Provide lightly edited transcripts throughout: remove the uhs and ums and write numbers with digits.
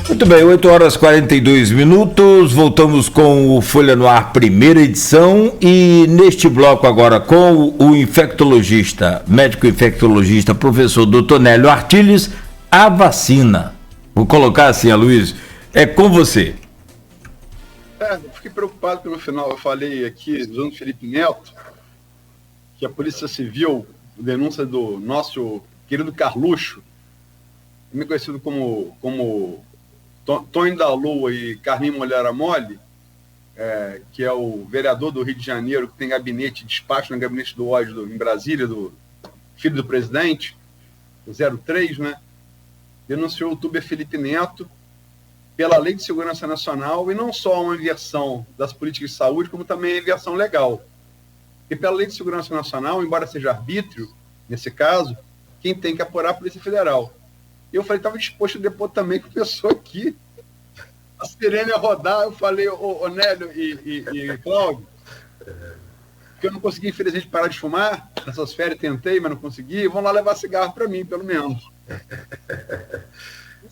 Muito bem, 8 horas e 42 minutos, voltamos com o Folha no Ar, primeira edição, e neste bloco agora com o infectologista, médico infectologista, professor Dr. Nélio Artiles, a vacina. Vou colocar assim, Aloysio, é com você. Eu fiquei preocupado pelo final, eu falei aqui, usando Felipe Neto, que a Polícia Civil, denúncia do nosso querido Carluxo, também conhecido como Tonho da Lua e Carlinhos Molhera Mole, que é o vereador do Rio de Janeiro, que tem gabinete, despacho no gabinete do ódio em Brasília, do filho do presidente, o 03, né? Denunciou o youtuber Felipe Neto pela Lei de Segurança Nacional, e não só uma inversão das políticas de saúde, como também a inversão legal. E pela Lei de Segurança Nacional, embora seja arbítrio, nesse caso, quem tem que apurar é a Polícia Federal. E eu falei, estava disposto a depor também, que começou aqui, a sirene a rodar. Eu falei, ô Nélio e Cláudio, que eu não consegui, infelizmente, parar de fumar nessas férias, tentei, mas não consegui, vão lá levar cigarro para mim, pelo menos.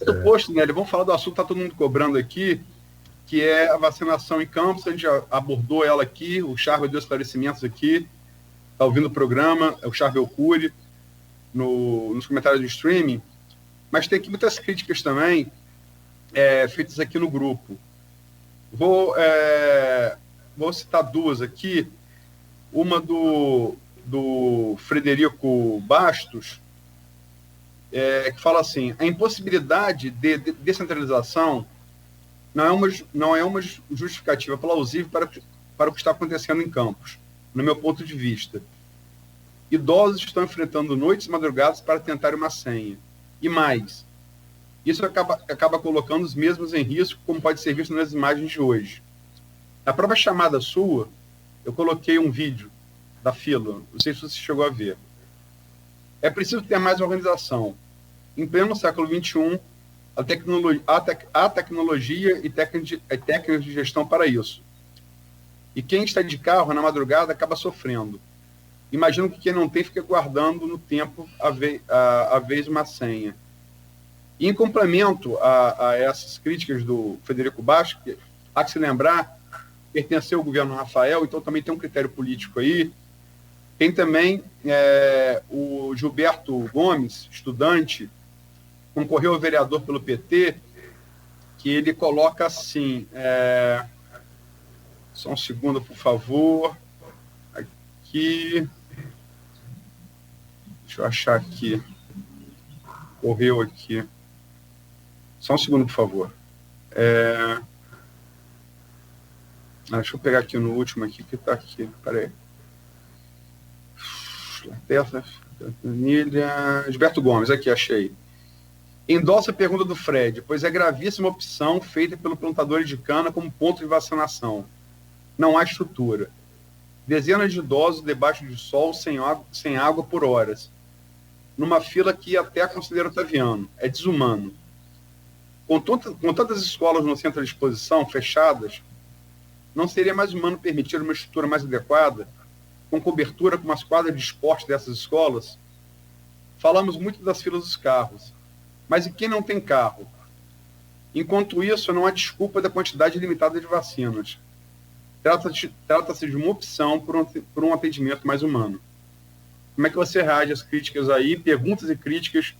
Isso posto, Nélio, vamos falar do assunto que está todo mundo cobrando aqui, que é a vacinação em campos. A gente já abordou ela aqui, o Charvel deu esclarecimentos aqui, está ouvindo o programa, é o Charvel Cury, nos comentários do streaming. Mas tem aqui muitas críticas também, feitas aqui no grupo. Vou citar duas aqui. Uma do Frederico Bastos, que fala assim: a impossibilidade de descentralização não é uma justificativa plausível para o que está acontecendo em Campos, no meu ponto de vista. Idosos estão enfrentando noites e madrugadas para tentar uma senha. E mais, isso acaba colocando os mesmos em risco, como pode ser visto nas imagens de hoje. Na própria chamada sua, eu coloquei um vídeo da fila, não sei se você chegou a ver. É preciso ter mais organização. Em pleno século XXI, há tecnologia e técnicas de gestão para isso. E quem está de carro na madrugada acaba sofrendo. Imagino que quem não tem fica guardando no tempo a vez uma senha. E em complemento a essas críticas do Frederico Bastos, que há que se lembrar, pertenceu ao governo Rafael, então também tem um critério político aí. Tem também o Gilberto Gomes, estudante, concorreu ao vereador pelo PT, que ele coloca assim, só um segundo, por favor, aqui, deixa eu achar aqui, correu aqui, só um segundo, por favor. Deixa eu pegar aqui no último aqui, que está aqui, peraí. Gilberto Gomes, aqui, achei. Endossa a pergunta do Fred, pois é gravíssima a opção feita pelo plantador de cana como ponto de vacinação. Não há estrutura. Dezenas de idosos debaixo de sol, sem água por horas. Numa fila que até a Conselheiro Otaviano. É desumano. Com tantas escolas no centro de exposição, fechadas, não seria mais humano permitir uma estrutura mais adequada, com cobertura, com umas quadras de esporte dessas escolas? Falamos muito das filas dos carros. Mas e quem não tem carro? Enquanto isso, não há desculpa da quantidade limitada de vacinas. Trata-se de uma opção por um atendimento mais humano. Como é que você reage às críticas aí, perguntas e críticas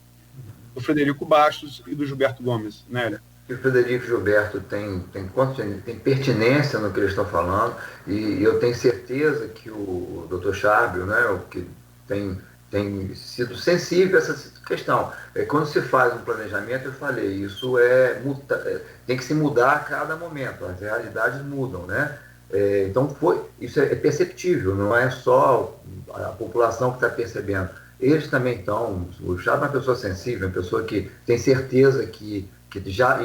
do Frederico Bastos e do Gilberto Gomes, Nélia? O Frederico e o Gilberto tem pertinência no que eles estão falando, e eu tenho certeza que o Dr. Charvel, né, que tem sido sensível a essa questão. Quando se faz um planejamento, eu falei, isso tem que se mudar a cada momento, as realidades mudam, né? Então, isso é perceptível, não é só a população que está percebendo. Eles também estão. O Charvel é uma pessoa sensível, uma pessoa que tem certeza que já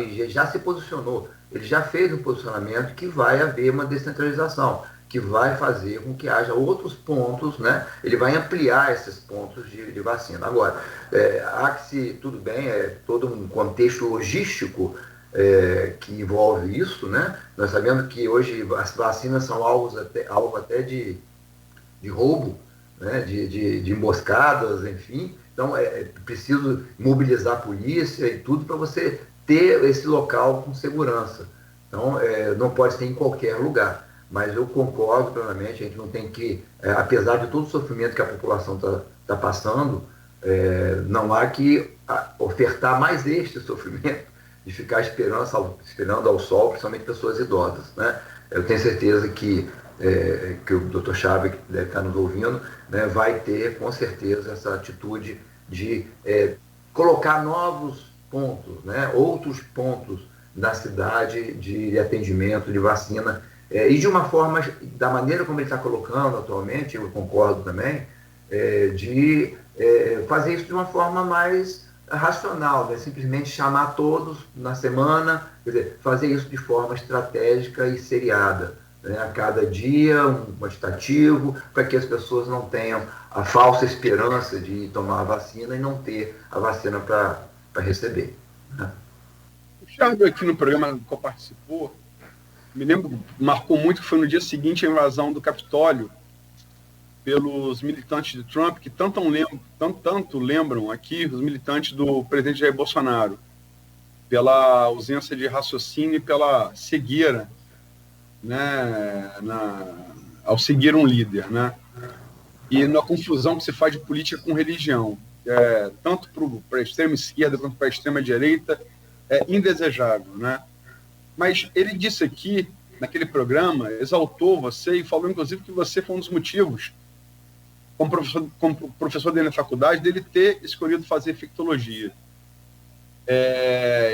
se posicionou, ele já fez um posicionamento que vai haver uma descentralização, que vai fazer com que haja outros pontos, né? Ele vai ampliar esses pontos de vacina. Agora, tudo bem, todo um contexto logístico que envolve isso, né? Nós sabemos que hoje as vacinas são alvo até de roubo, né? de emboscadas, enfim, Então, é preciso mobilizar a polícia e tudo para você ter esse local com segurança. Então, não pode ser em qualquer lugar. Mas eu concordo plenamente, a gente não tem que, apesar de todo o sofrimento que a população está passando, não há que ofertar mais este sofrimento de ficar esperando ao sol, principalmente pessoas idosas, né? Eu tenho certeza que o Dr. Chaves, que deve estar nos ouvindo, né, vai ter, com certeza, essa atitude de colocar novos pontos, né, outros pontos na cidade de atendimento, de vacina, e de uma forma, da maneira como ele está colocando atualmente, eu concordo também, de fazer isso de uma forma mais racional, né? Simplesmente chamar todos na semana, quer dizer, fazer isso de forma estratégica e seriada, né? A cada dia um quantitativo, para que as pessoas não tenham a falsa esperança de tomar a vacina e não ter a vacina para receber, né? O Charbel aqui no programa que participou, me lembro, marcou muito que foi no dia seguinte a invasão do Capitólio pelos militantes de Trump, que tanto lembram aqui os militantes do presidente Jair Bolsonaro, pela ausência de raciocínio e pela cegueira, né, ao seguir um líder, né? E na confusão que se faz de política com religião, tanto para a extrema esquerda quanto para a extrema direita, é indesejável, né? Mas ele disse aqui, naquele programa, exaltou você e falou, inclusive, que você foi um dos motivos, como professor dele na faculdade, dele ter escolhido fazer infectologia.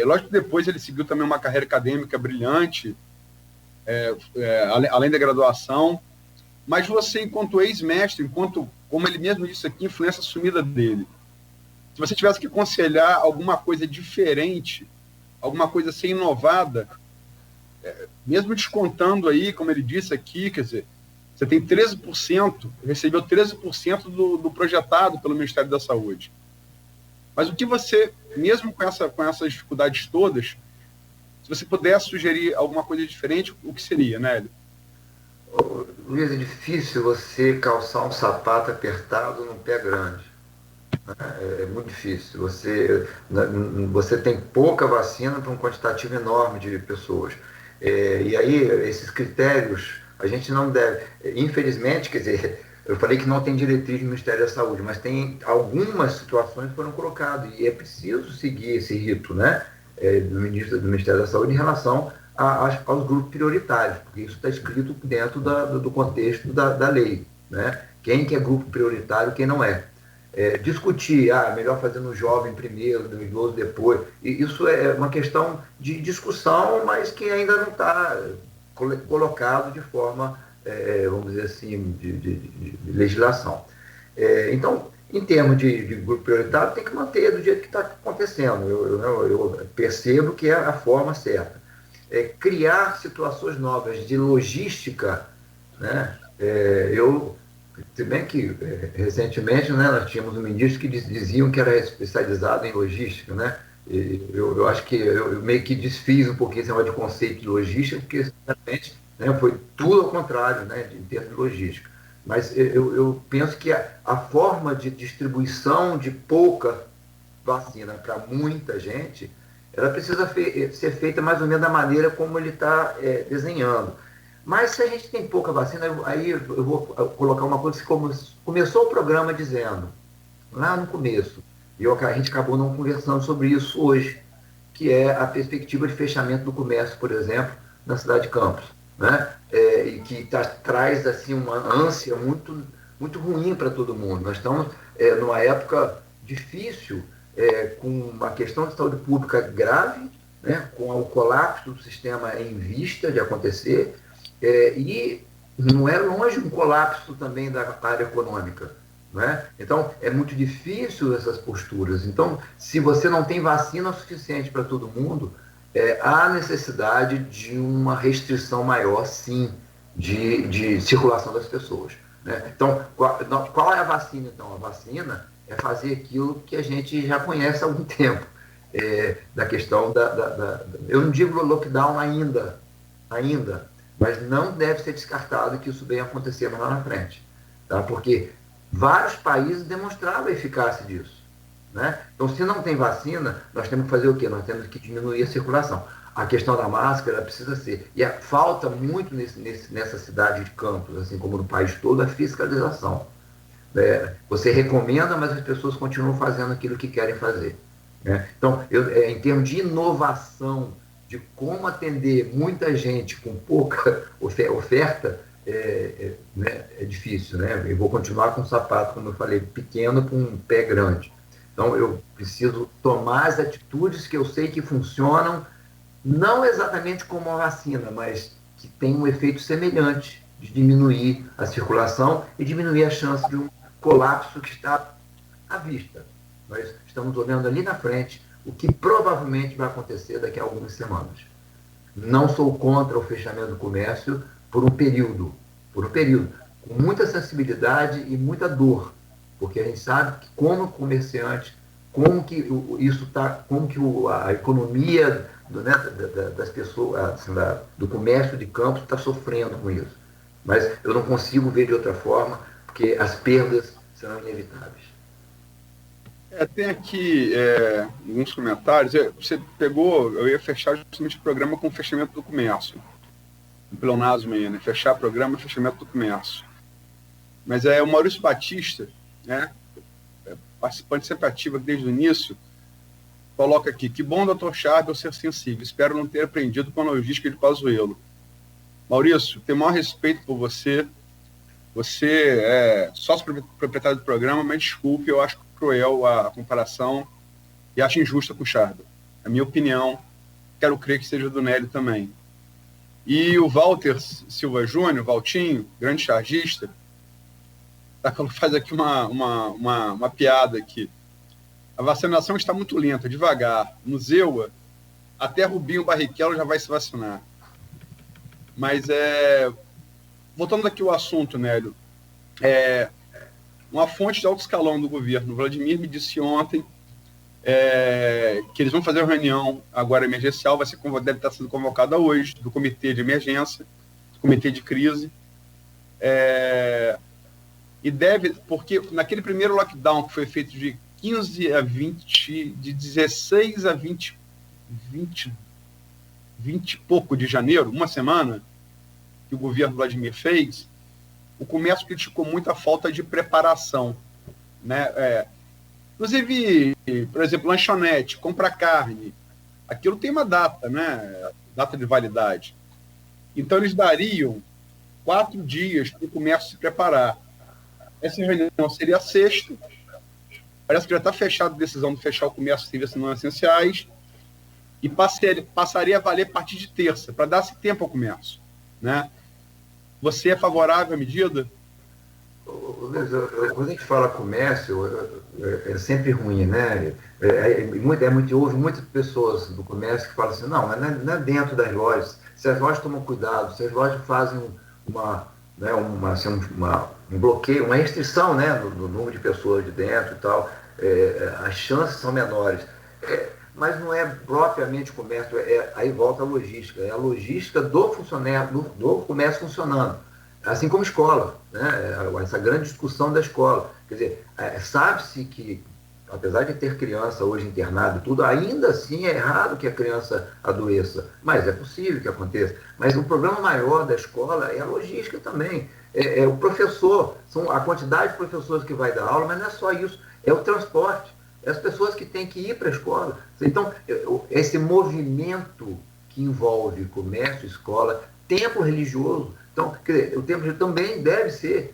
Lógico que depois ele seguiu também uma carreira acadêmica brilhante, além da graduação, mas você, enquanto ex-mestre, como ele mesmo disse aqui, influência sumida dele, se você tivesse que aconselhar alguma coisa diferente, alguma coisa a ser inovada, mesmo descontando aí, como ele disse aqui, quer dizer, você tem 13%, recebeu 13% do projetado pelo Ministério da Saúde. Mas o que você, mesmo com essas dificuldades todas, se você pudesse sugerir alguma coisa diferente, o que seria, Nélio? Luiz, é difícil você calçar um sapato apertado num pé grande. É muito difícil. Você tem pouca vacina para um quantitativo enorme de pessoas. E aí, esses critérios, a gente não deve... Infelizmente, quer dizer, eu falei que não tem diretriz do Ministério da Saúde, mas tem algumas situações que foram colocadas, e é preciso seguir esse rito, né, do Ministério da Saúde em relação aos grupos prioritários, porque isso está escrito dentro do contexto da lei, né? Quem que é grupo prioritário, quem não é. Discutir, melhor fazer no jovem primeiro, no idoso depois, e isso é uma questão de discussão, mas que ainda não está colocado de forma, vamos dizer assim, de legislação. Então, em termos de grupo prioritário, tem que manter do jeito que está acontecendo. Eu percebo que é a forma certa. Criar situações novas de logística, né? Se bem que, recentemente, né, nós tínhamos um ministro que diziam que era especializado em logística, né? Eu acho que eu meio que desfiz um pouquinho esse negócio de conceito de logística, porque, sinceramente, né, foi tudo ao contrário, né, em termos de logística. Mas eu penso que a forma de distribuição de pouca vacina para muita gente, ela precisa ser feita mais ou menos da maneira como ele está desenhando. Mas se a gente tem pouca vacina, aí eu vou colocar uma coisa que começou o programa dizendo, lá no começo, e a gente acabou não conversando sobre isso hoje, que é a perspectiva de fechamento do comércio, por exemplo, na cidade de Campos, né? E que traz assim, uma ânsia muito, muito ruim para todo mundo. Nós estamos numa época difícil, com uma questão de saúde pública grave, né? Com o colapso do sistema em vista de acontecer, e não é longe um colapso também da área econômica, né? Então, é muito difícil essas posturas. Então, se você não tem vacina suficiente para todo mundo, há necessidade de uma restrição maior, sim, de circulação das pessoas, né? Então, qual é a vacina, então? A vacina é fazer aquilo que a gente já conhece há algum tempo, da questão eu não digo lockdown ainda, mas não deve ser descartado que isso venha acontecendo lá na frente, tá? Porque vários países demonstraram a eficácia disso, né? Então, se não tem vacina, nós temos que fazer o quê? Nós temos que diminuir a circulação. A questão da máscara precisa ser. E falta muito nessa cidade de Campos, assim como no país todo, a fiscalização. Você recomenda, mas as pessoas continuam fazendo aquilo que querem fazer, né? Então, em termos de inovação, de como atender muita gente com pouca oferta, né, é difícil, né? Eu vou continuar com um sapato, como eu falei, pequeno com um pé grande. Então, eu preciso tomar as atitudes que eu sei que funcionam, não exatamente como a vacina, mas que tem um efeito semelhante de diminuir a circulação e diminuir a chance de um colapso que está à vista. Nós estamos olhando ali na frente o que provavelmente vai acontecer daqui a algumas semanas. Não sou contra o fechamento do comércio por um período, com muita sensibilidade e muita dor, porque a gente sabe que como comerciante, como que isso está, como que a economia das pessoas, assim, do comércio de Campos está sofrendo com isso. Mas eu não consigo ver de outra forma, porque as perdas serão inevitáveis. Tem aqui alguns comentários. Você pegou, eu ia fechar justamente o programa com o fechamento do comércio. O pleonasmo aí, né? Fechar o programa e fechamento do comércio. Mas o Maurício Batista, né, participante sempre ativo desde o início, coloca aqui: que bom, Dr. Charbel, ser sensível. Espero não ter aprendido com a logística de Pazuello. Maurício, tenho o maior respeito por você. Você é sócio proprietário do programa, mas desculpe, eu acho cruel a comparação e acho injusta com o Charbel. É a minha opinião, quero crer que seja do Nélio também. E o Walter Silva Júnior, Valtinho, grande chargista, faz aqui uma piada aqui. A vacinação está muito lenta, devagar. No Zewa, até Rubinho Barrichello já vai se vacinar. Mas, voltando aqui ao assunto, Nélio, uma fonte de alto escalão do governo, Vladimir, me disse ontem que eles vão fazer uma reunião agora emergencial, deve estar sendo convocada hoje, do comitê de emergência, do comitê de crise, e deve, porque naquele primeiro lockdown que foi feito de 15 a 20, de 16 a 20 e pouco de janeiro, uma semana, que o governo Vladimir fez, o comércio criticou muito a falta de preparação, né? Inclusive, por exemplo, lanchonete, compra carne, aquilo tem uma data, né? Data de validade. Então, eles dariam 4 dias para o comércio se preparar. Essa reunião seria a sexta. Parece que já está fechada a decisão de fechar o comércio de serviços não essenciais e passaria a valer a partir de terça, para dar esse tempo ao comércio, né? Você é favorável à medida? Quando a gente fala comércio, é sempre ruim, né? Houve muitas pessoas do comércio que falam assim: não, mas não é dentro das lojas. Se as lojas tomam cuidado, se as lojas fazem um bloqueio, uma restrição, né, no número de pessoas de dentro e tal, as chances são menores. Mas não é propriamente comércio, aí volta a logística, é a logística do funcionário, do comércio funcionando, assim como escola, né? Essa grande discussão da escola. Quer dizer, sabe-se que, apesar de ter criança hoje internada e tudo, ainda assim é errado que a criança adoeça, mas é possível que aconteça. Mas o problema maior da escola é a logística também, o professor, a quantidade de professores que vai dar aula, mas não é só isso, é o transporte. As pessoas que têm que ir para a escola. Então, esse movimento que envolve comércio, escola, templo religioso, então, quer dizer, o templo também deve ser,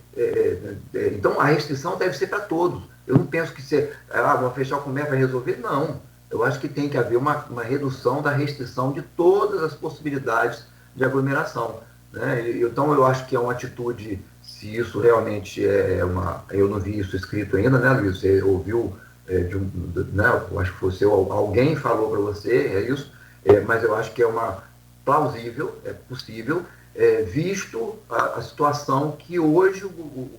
então a restrição deve ser para todos. Eu não penso que vão fechar o comércio para resolver, não. Eu acho que tem que haver uma redução da restrição de todas as possibilidades de aglomeração, né? Então, eu acho que é uma atitude, se isso realmente eu não vi isso escrito ainda, né, Luiz? Você ouviu eu acho que alguém falou para você, é isso, mas eu acho que é plausível, é possível, visto a situação que hoje o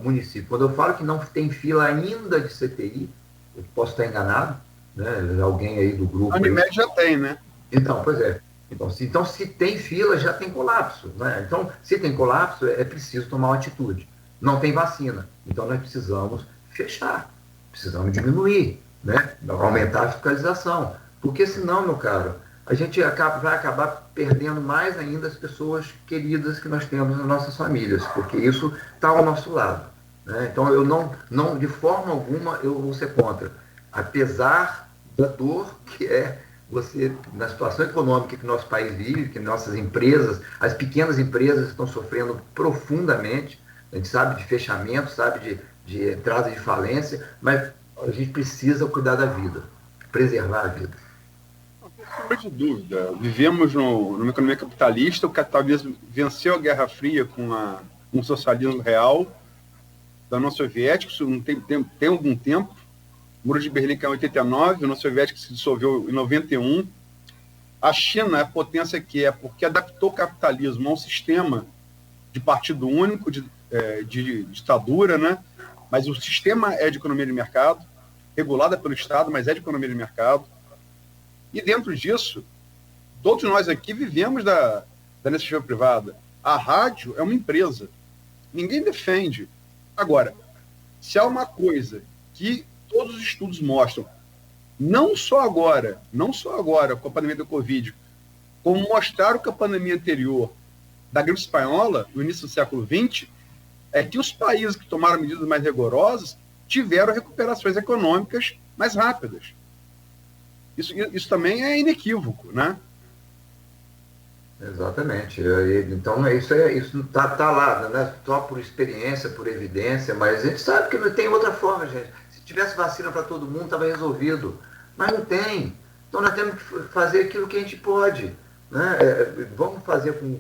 município, quando eu falo que não tem fila ainda de CTI, eu posso estar enganado, né? Alguém aí do grupo... A Unimed já tem, né? Então, pois é. Então, se tem fila, já tem colapso, né? Então, se tem colapso, é preciso tomar uma atitude. Não tem vacina, então nós precisamos fechar. precisamos diminuir, né? Aumentar a fiscalização. Porque senão, meu caro, a gente vai acabar perdendo mais ainda as pessoas queridas que nós temos nas nossas famílias, porque isso está ao nosso lado, né? Então, eu não, de forma alguma, eu vou ser contra. Apesar da dor que é você, na situação econômica que nosso país vive, que nossas empresas, as pequenas empresas estão sofrendo profundamente, a gente sabe de fechamento, sabe de entrada de falência, mas a gente precisa cuidar da vida, preservar a vida. Não tem dúvida. Vivemos numa economia capitalista, o capitalismo venceu a Guerra Fria com o socialismo real da União Soviética, isso não tem algum tempo. O Muro de Berlim caiu em 89, a União Soviética se dissolveu em 91. A China é a potência que é, porque adaptou o capitalismo a um sistema de partido único, de ditadura, né? Mas o sistema é de economia de mercado, regulada pelo Estado, mas é de economia de mercado. E dentro disso, todos nós aqui vivemos da iniciativa privada. A rádio é uma empresa. Ninguém defende. Agora, se há uma coisa que todos os estudos mostram, não só agora com a pandemia do Covid, como mostraram com a pandemia anterior da gripe espanhola, no início do século XX, é que os países que tomaram medidas mais rigorosas tiveram recuperações econômicas mais rápidas. Isso também é inequívoco, né? Exatamente. Então, isso está lá, né? Só por experiência, por evidência, mas a gente sabe que não tem outra forma, gente. Se tivesse vacina para todo mundo, estava resolvido. Mas não tem. Então, nós temos que fazer aquilo que a gente pode, né? Vamos fazer com...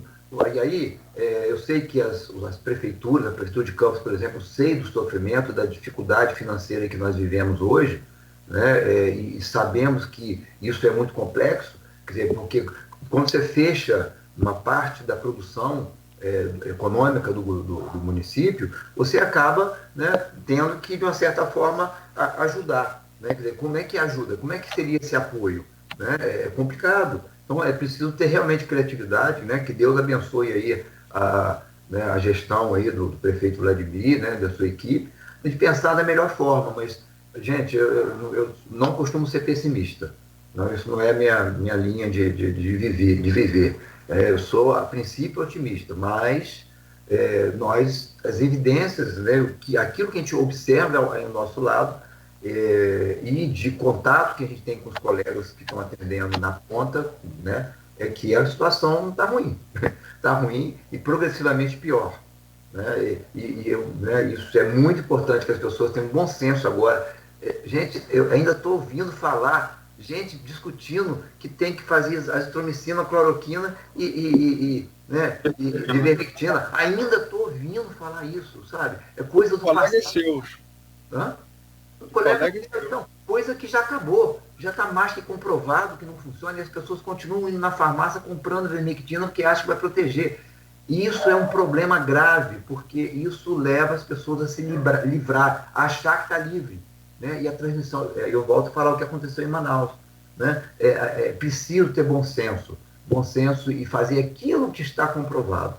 E aí, eu sei que as prefeituras, a Prefeitura de Campos, por exemplo, sei do sofrimento, da dificuldade financeira que nós vivemos hoje, né? E sabemos que isso é muito complexo, quer dizer, porque quando você fecha uma parte da produção econômica do município, você acaba, né, tendo que, de uma certa forma, ajudar, né? Quer dizer, como é que ajuda? Como é que seria esse apoio? Né? É complicado. Então, é preciso ter realmente criatividade, né? Que Deus abençoe aí a gestão aí do prefeito Vladimir, né, da sua equipe, de pensar da melhor forma. Mas, gente, eu não costumo ser pessimista. Não, isso não é minha linha de viver. Eu sou, a princípio, otimista, mas as evidências, né, aquilo que a gente observa ao nosso lado, e de contato que a gente tem com os colegas que estão atendendo na ponta, né, é que a situação está ruim. Está ruim e progressivamente pior. Né? Isso é muito importante que as pessoas tenham bom senso agora. Gente, eu ainda estou ouvindo falar, gente discutindo que tem que fazer azitromicina, cloroquina e ivermectina. Ainda estou ouvindo falar isso, sabe? É coisa do passado. Colegas seus. Hã? Não, coisa que já acabou, já está mais que comprovado que não funciona e as pessoas continuam indo na farmácia comprando vermectina porque acham que vai proteger. E isso é um problema grave, porque isso leva as pessoas a se livrar, a achar que está livre. Né? E a transmissão, eu volto a falar o que aconteceu em Manaus. Né? É preciso ter bom senso e fazer aquilo que está comprovado.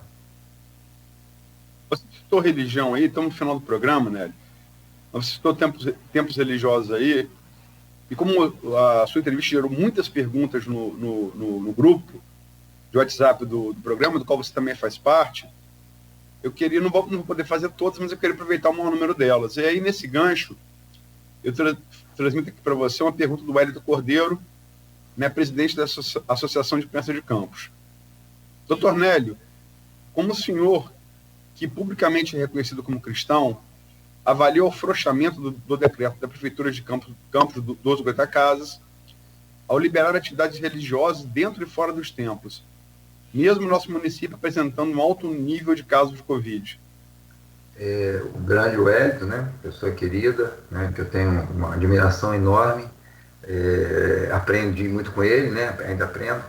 Você citou religião aí, estamos no final do programa, né? Você citou tempos religiosos aí, e como a sua entrevista gerou muitas perguntas no grupo de WhatsApp do programa, do qual você também faz parte, eu queria, não vou poder fazer todas, mas eu queria aproveitar o maior número delas. E aí, nesse gancho, eu transmito aqui para você uma pergunta do Wellington Cordeiro, né, presidente da Associação de Imprensa de Campos. Doutor Nélio, como o senhor, que publicamente é reconhecido como cristão, avalia o afrouxamento do decreto da Prefeitura de Campos dos Goitacazes ao liberar atividades religiosas dentro e fora dos templos, mesmo no nosso município apresentando um alto nível de casos de Covid? O grande Wellington, né, pessoa querida, né, que eu tenho uma admiração enorme, aprendi muito com ele, né, ainda aprendo,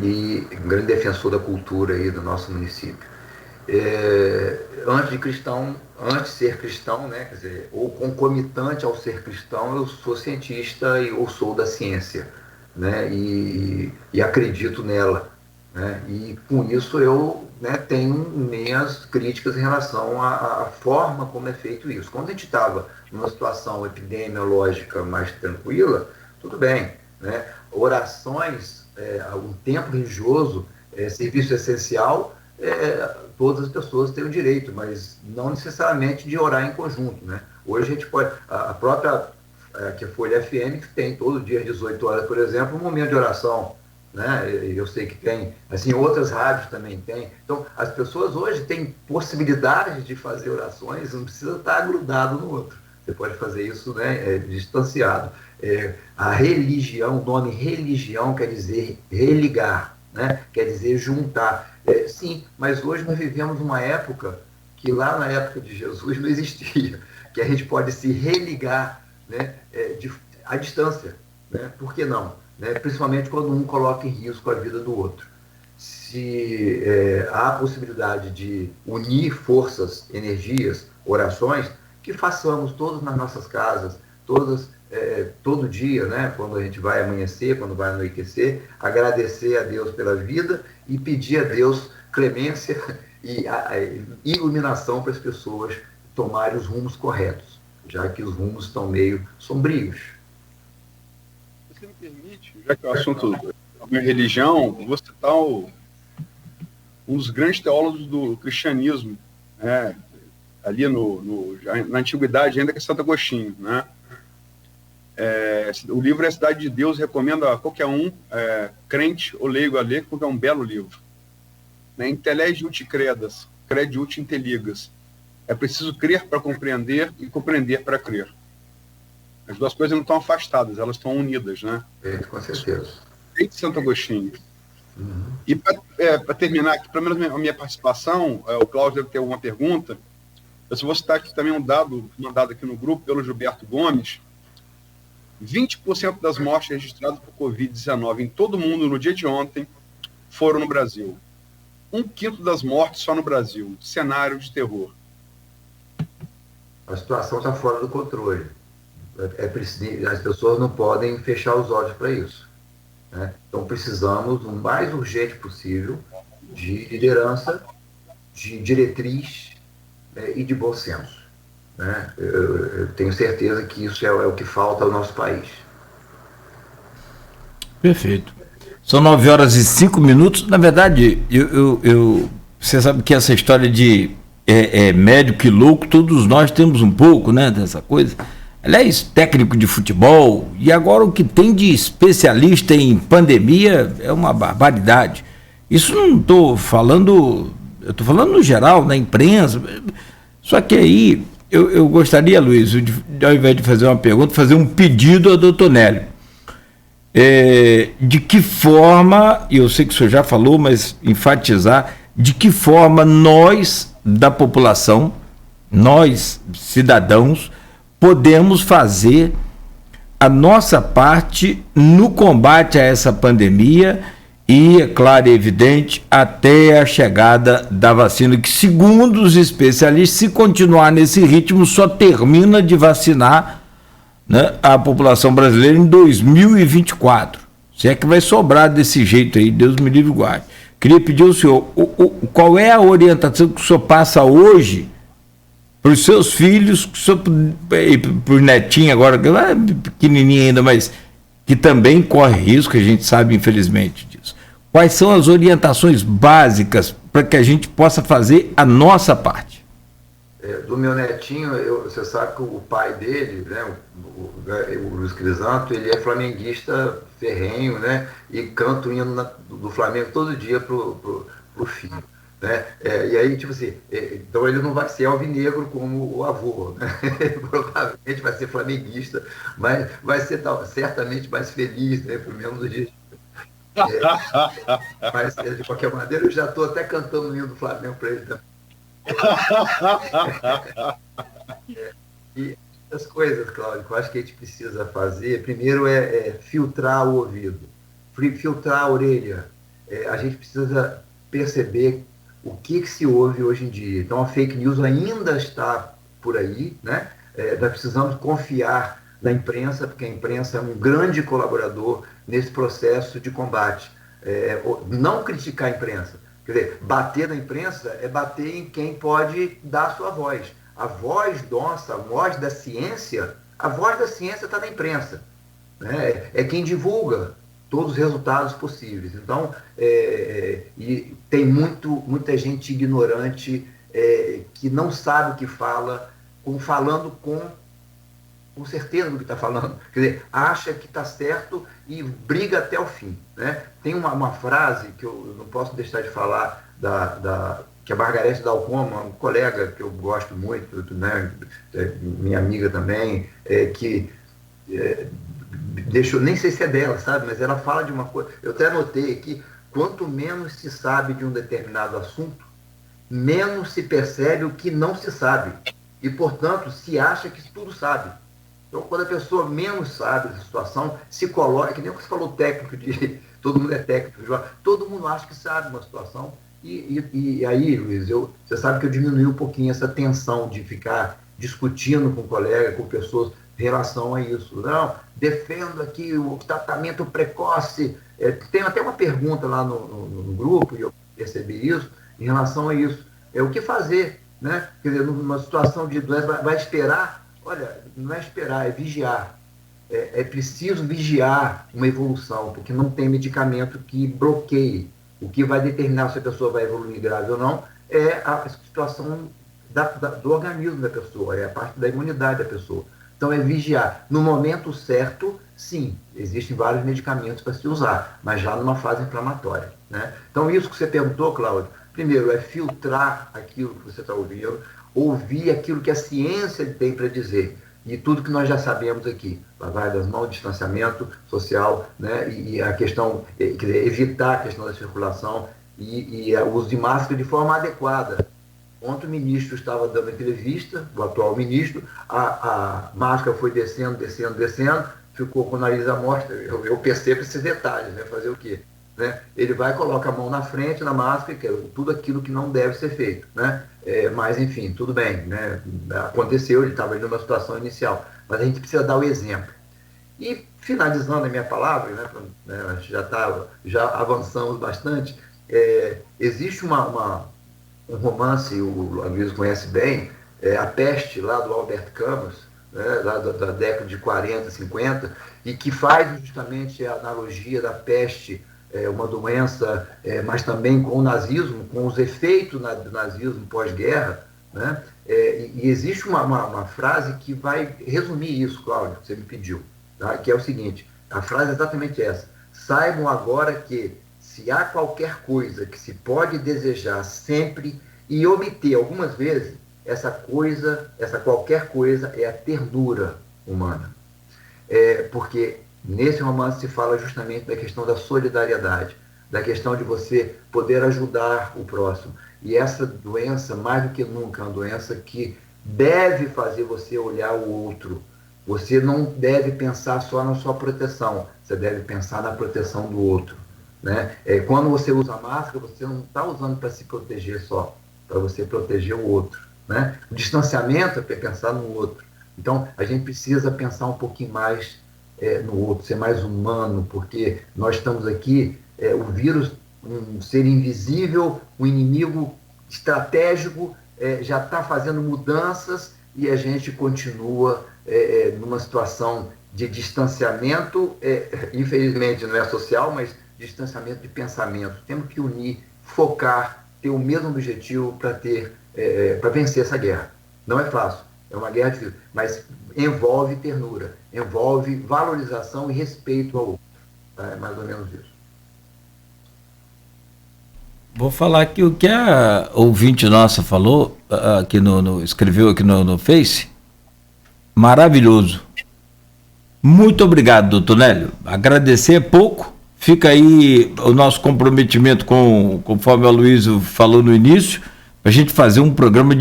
e um grande defensor da cultura aí do nosso município. Antes de ser cristão, né, quer dizer, ou concomitante ao ser cristão, eu sou cientista e eu sou da ciência, né, e acredito nela, né? E com isso eu, né, tenho minhas críticas em relação à forma como é feito isso. Quando a gente estava numa situação epidemiológica mais tranquila, tudo bem, né? Orações, um tempo religioso, serviço essencial, todas as pessoas têm o direito, mas não necessariamente de orar em conjunto, né? Hoje a gente pode, a própria que a Folha FM tem todo dia às 18 horas, por exemplo, um momento de oração, né? Eu sei que tem, assim, outras rádios também tem. Então, as pessoas hoje têm possibilidade de fazer orações, não precisa estar grudado no outro. Você pode fazer isso, né, distanciado. A religião, o nome religião quer dizer religar, né? Quer dizer juntar. Sim, mas hoje nós vivemos uma época que lá na época de Jesus não existia, que a gente pode se religar, né, à distância, né? Por que não? Né? Principalmente quando um coloca em risco a vida do outro. Se há a possibilidade de unir forças, energias, orações, que façamos todos nas nossas casas, todo dia, né? Quando a gente vai amanhecer, quando vai anoitecer, agradecer a Deus pela vida e pedir a Deus clemência e iluminação para as pessoas tomarem os rumos corretos, já que os rumos estão meio sombrios. Se me permite, já que o assunto é minha religião, vou citar um dos grandes teólogos do cristianismo, né? Ali na antiguidade, ainda que é Santo Agostinho, né? O livro é Cidade de Deus, recomendo a qualquer um, crente ou leigo, a ler, porque é um belo livro. Né? Intelege ut credas, crede ut intelligas. É preciso crer para compreender e compreender para crer. As duas coisas não estão afastadas, elas estão unidas, né? Com certeza. De Santo Agostinho. Uhum. E para terminar aqui, pelo menos a minha participação, o Cláudio deve ter alguma pergunta. Eu vou citar aqui também um dado mandado aqui no grupo pelo Gilberto Gomes. 20% das mortes registradas por Covid-19 em todo o mundo no dia de ontem foram no Brasil. 1/5 das mortes só no Brasil. Cenário de terror. A situação está fora do controle. As pessoas não podem fechar os olhos para isso, né? Então precisamos, o mais urgente possível, de liderança, de diretriz, e de bom senso, né? Eu tenho certeza que isso é o que falta ao nosso país. Perfeito. São 9h05. Na verdade, você sabe que essa história de médico e louco, todos nós temos um pouco, né, dessa coisa. Aliás, técnico de futebol, e agora o que tem de especialista em pandemia é uma barbaridade. Isso não estou falando, eu estou falando no geral, na imprensa. Só que aí eu gostaria, Luiz, ao invés de fazer uma pergunta, fazer um pedido ao doutor Nélio. De que forma, e eu sei que o senhor já falou, mas enfatizar, de que forma nós, da população, nós, cidadãos, podemos fazer a nossa parte no combate a essa pandemia e, é claro e evidente, até a chegada da vacina, que, segundo os especialistas, se continuar nesse ritmo, só termina de vacinar, né, a população brasileira em 2024. Se é que vai sobrar desse jeito aí, Deus me livre e guarde. Queria pedir ao senhor, qual é a orientação que o senhor passa hoje para os seus filhos, para os netinhos agora, que é pequenininho ainda, mas que também corre risco, a gente sabe, infelizmente, disso. Quais são as orientações básicas para que a gente possa fazer a nossa parte? Do meu netinho, você sabe que o pai dele, né, o Luiz Crisanto, ele é flamenguista ferrenho, né, e canta o hino do Flamengo todo dia pro filho. Né? E aí, tipo assim, então ele não vai ser alvinegro como o avô, né? Provavelmente vai ser flamenguista, mas vai ser certamente mais feliz, né? Pelo menos no dia. Mas, de qualquer maneira, eu já estou até cantando o hino do Flamengo para ele também. E as coisas, Cláudio, que eu acho que a gente precisa fazer, primeiro é filtrar o ouvido, filtrar a orelha. A gente precisa perceber o que se ouve hoje em dia. Então, a fake news ainda está por aí, né? Nós precisamos confiar na imprensa, porque a imprensa é um grande colaborador nesse processo de combate. Não criticar a imprensa. Quer dizer, bater na imprensa é bater em quem pode dar a sua voz. A voz nossa, a voz da ciência está na imprensa. Né? É quem divulga todos os resultados possíveis. Então, e tem muita gente ignorante que não sabe o que fala, falando com certeza do que está falando. Quer dizer, acha que está certo e briga até o fim. Né? Tem uma frase que eu não posso deixar de falar, que a Margarete Dalcoma, um colega que eu gosto muito, né? Minha amiga também, que deixou, nem sei se é dela, sabe? Mas ela fala de uma coisa, eu até anotei aqui, quanto menos se sabe de um determinado assunto, menos se percebe o que não se sabe. E, portanto, se acha que tudo sabe. Então, quando a pessoa menos sabe da situação, se coloca, que nem o que você falou técnico, todo mundo é técnico, todo mundo acha que sabe uma situação. E aí, Luiz, você sabe que eu diminui um pouquinho essa tensão de ficar discutindo com colegas, com pessoas, em relação a isso. Não, defendo aqui o tratamento precoce. Tem até uma pergunta lá no grupo, e eu percebi isso, em relação a isso. O que fazer? Né? Quer dizer, numa situação de doença, vai esperar? Olha, não é esperar, é vigiar. É preciso vigiar uma evolução, porque não tem medicamento que bloqueie. O que vai determinar se a pessoa vai evoluir grave ou não é a situação do organismo da pessoa, é a parte da imunidade da pessoa. Então, é vigiar. No momento certo, sim, existem vários medicamentos para se usar, mas já numa fase inflamatória. Né? Então, isso que você perguntou, Cláudio, primeiro, é filtrar aquilo que você está ouvindo, ouvir aquilo que a ciência tem para dizer. E tudo que nós já sabemos aqui, lavar das mãos, distanciamento social, né? E a questão, quer dizer, evitar a questão da circulação e o uso de máscara de forma adequada. Ontem o ministro estava dando entrevista, o atual ministro, a máscara foi descendo, ficou com o nariz à mostra. Eu percebo esses detalhes, né? Fazer o quê? Né? Ele vai, coloca a mão na frente, na máscara, que é tudo aquilo que não deve ser feito. Né? Mas, enfim, tudo bem. Né? Aconteceu, ele estava numa situação inicial. Mas a gente precisa dar o exemplo. E, finalizando a minha palavra, né, já avançamos bastante, existe um romance, o Luiz conhece bem, A Peste, lá do Albert Camus, né, lá da década de 40, 50, e que faz justamente a analogia da peste, uma doença, mas também com o nazismo, com os efeitos do nazismo pós-guerra. Né? E existe uma frase que vai resumir isso, Cláudio, que você me pediu, tá? Que é o seguinte, a frase é exatamente essa: saibam agora que, se há qualquer coisa que se pode desejar sempre e obter algumas vezes, essa qualquer coisa é a ternura humana. Porque nesse romance se fala justamente da questão da solidariedade, da questão de você poder ajudar o próximo. E essa doença, mais do que nunca, é uma doença que deve fazer você olhar o outro. Você não deve pensar só na sua proteção, você deve pensar na proteção do outro. Né? Quando você usa máscara, você não está usando para se proteger só, para você proteger o outro. Né? O distanciamento é para pensar no outro. Então, a gente precisa pensar um pouquinho mais no outro, ser mais humano, porque nós estamos aqui, o vírus, um ser invisível, um inimigo estratégico, já está fazendo mudanças e a gente continua numa situação de distanciamento, infelizmente não é social, mas distanciamento de pensamento. Temos que unir, focar, ter o mesmo objetivo para vencer essa guerra. Não é fácil, é uma guerra difícil, mas envolve ternura, envolve valorização e respeito ao outro. Tá? É mais ou menos isso. Vou falar aqui o que a ouvinte nossa falou, aqui escreveu aqui no Face. Maravilhoso. Muito obrigado, doutor Nélio. Agradecer é pouco. Fica aí o nosso comprometimento conforme a Luísa falou no início, para a gente fazer um programa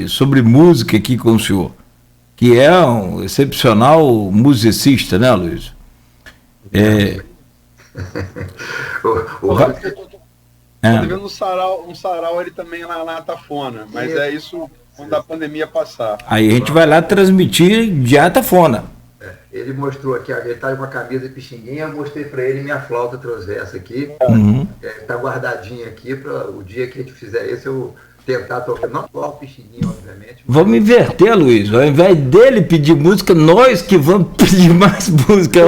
sobre música aqui com o senhor, que é um excepcional musicista, né, Luísa? Estou devendo um sarau ele também lá na Atafona, mas é isso quando a pandemia passar. Aí a gente vai lá transmitir de Atafona. Ele mostrou aqui, ele tá com a camisa de Pixinguinha, eu mostrei para ele minha flauta transversa aqui. Tá guardadinha aqui para o dia que a gente fizer isso, eu tentar tocar. Não igual o Pixinguinha, obviamente. Vamos inverter, Luiz. Ao invés dele pedir música, nós que vamos pedir mais música.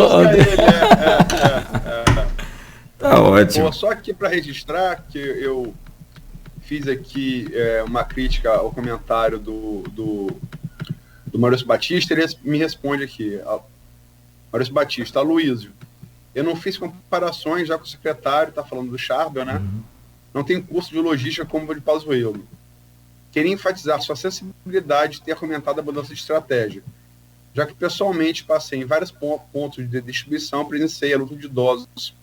Tá ótimo. Só aqui para registrar que eu fiz aqui uma crítica ao comentário do Maurício Batista, ele me responde aqui. Maurício Batista, Aloysio, eu não fiz comparações já com o secretário, está falando do Charbel, né? Não tem curso de logística como o de Pazuello. Queria enfatizar sua sensibilidade de ter comentado a mudança de estratégia, já que pessoalmente passei em vários pontos de distribuição, presenciei a luta de idosos,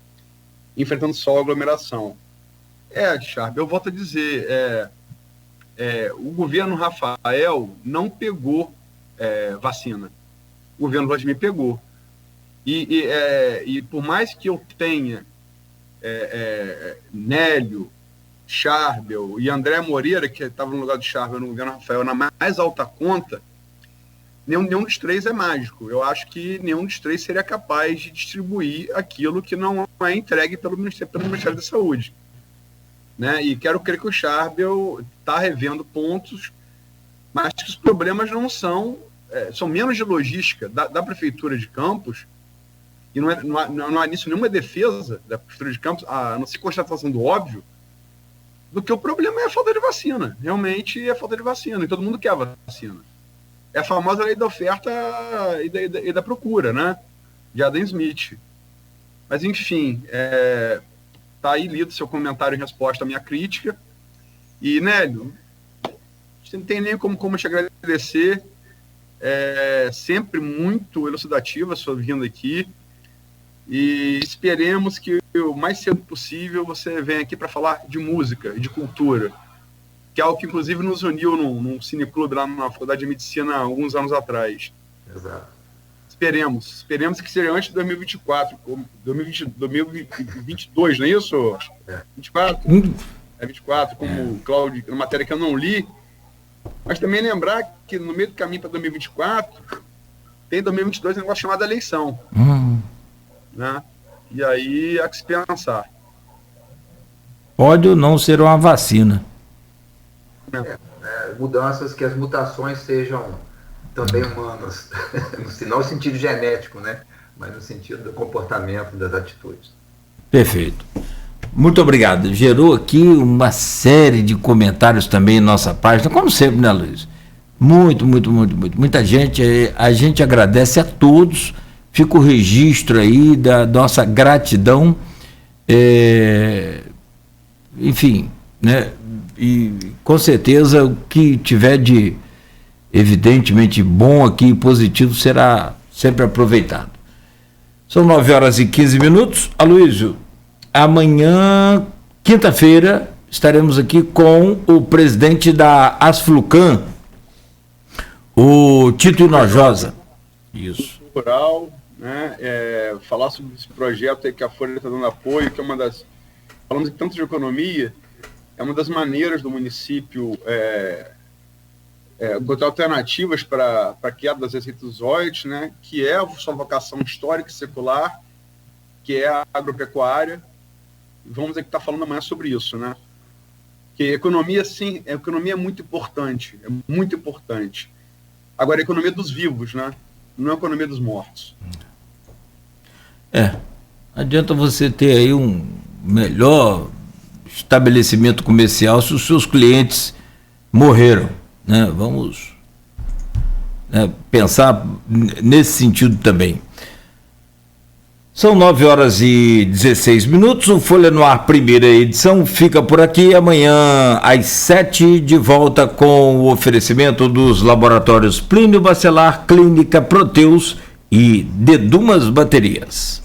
enfrentando só a aglomeração. Charbel, eu volto a dizer, o governo Rafael não pegou vacina. O governo Vladimir pegou. E por mais que eu tenha Nélio, Charbel e André Moreira, que estava no lugar do Charbel no governo Rafael, na mais alta conta, nenhum dos três é mágico. Eu acho que nenhum dos três seria capaz de distribuir aquilo que não é entregue pelo Ministério da Saúde. Né? E quero crer que o Charbel está revendo pontos, mas que os problemas não são menos de logística da Prefeitura de Campos, e não há nisso nenhuma defesa da Prefeitura de Campos, a não ser constatação do óbvio, do que o problema é a falta de vacina. Realmente é a falta de vacina, e todo mundo quer a vacina. É a famosa lei da oferta e da procura, né? De Adam Smith. Mas, enfim, está aí lido seu comentário em resposta à minha crítica. E, Nélio, não tem nem como te agradecer. Sempre muito elucidativa a sua vinda aqui. E esperemos que o mais cedo possível você venha aqui para falar de música e de cultura, que é algo que, inclusive, nos uniu num cineclube lá na Faculdade de Medicina há alguns anos atrás. Exato. Esperemos que seja antes de 2024, 2022, não é isso? 24? 24, como o Cláudio, uma matéria que eu não li, mas também lembrar que no meio do caminho para 2024, tem 2022 um negócio chamado eleição. Né? E aí há que se pensar. Pode ou não ser uma vacina. Mudanças, que as mutações sejam também humanas, não no sentido genético, né? Mas no sentido do comportamento, das atitudes. Perfeito. Muito obrigado. Gerou aqui uma série de comentários também em nossa página, como sempre, né, Luiz? Muita gente. A gente agradece a todos. Fica o registro aí da nossa gratidão. Enfim, né? E com certeza o que tiver de evidentemente bom aqui, positivo, será sempre aproveitado. São 9h15. Aloysio, amanhã, quinta-feira, estaremos aqui com o presidente da Asflucan, o Tito Hinojosa. Isso. Rural, né? Falar sobre esse projeto aí que a Folha está dando apoio, que é uma das... Falamos tanto de economia, é uma das maneiras do município botar alternativas para a queda das receitas dos royalties, né? Que é a sua vocação histórica e secular, que é a agropecuária. Vamos estar falando amanhã sobre isso, né? Que economia, sim, a economia é muito importante, Agora, a economia dos vivos, né? Não é a economia dos mortos. Adianta você ter aí um melhor estabelecimento comercial se os seus clientes morreram, né? Vamos pensar nesse sentido também. São 9h16. O Folha no Ar, primeira edição, fica por aqui. Amanhã, às 7h, de volta com o oferecimento dos laboratórios Plínio Bacelar, Clínica Proteus e Dedumas Baterias.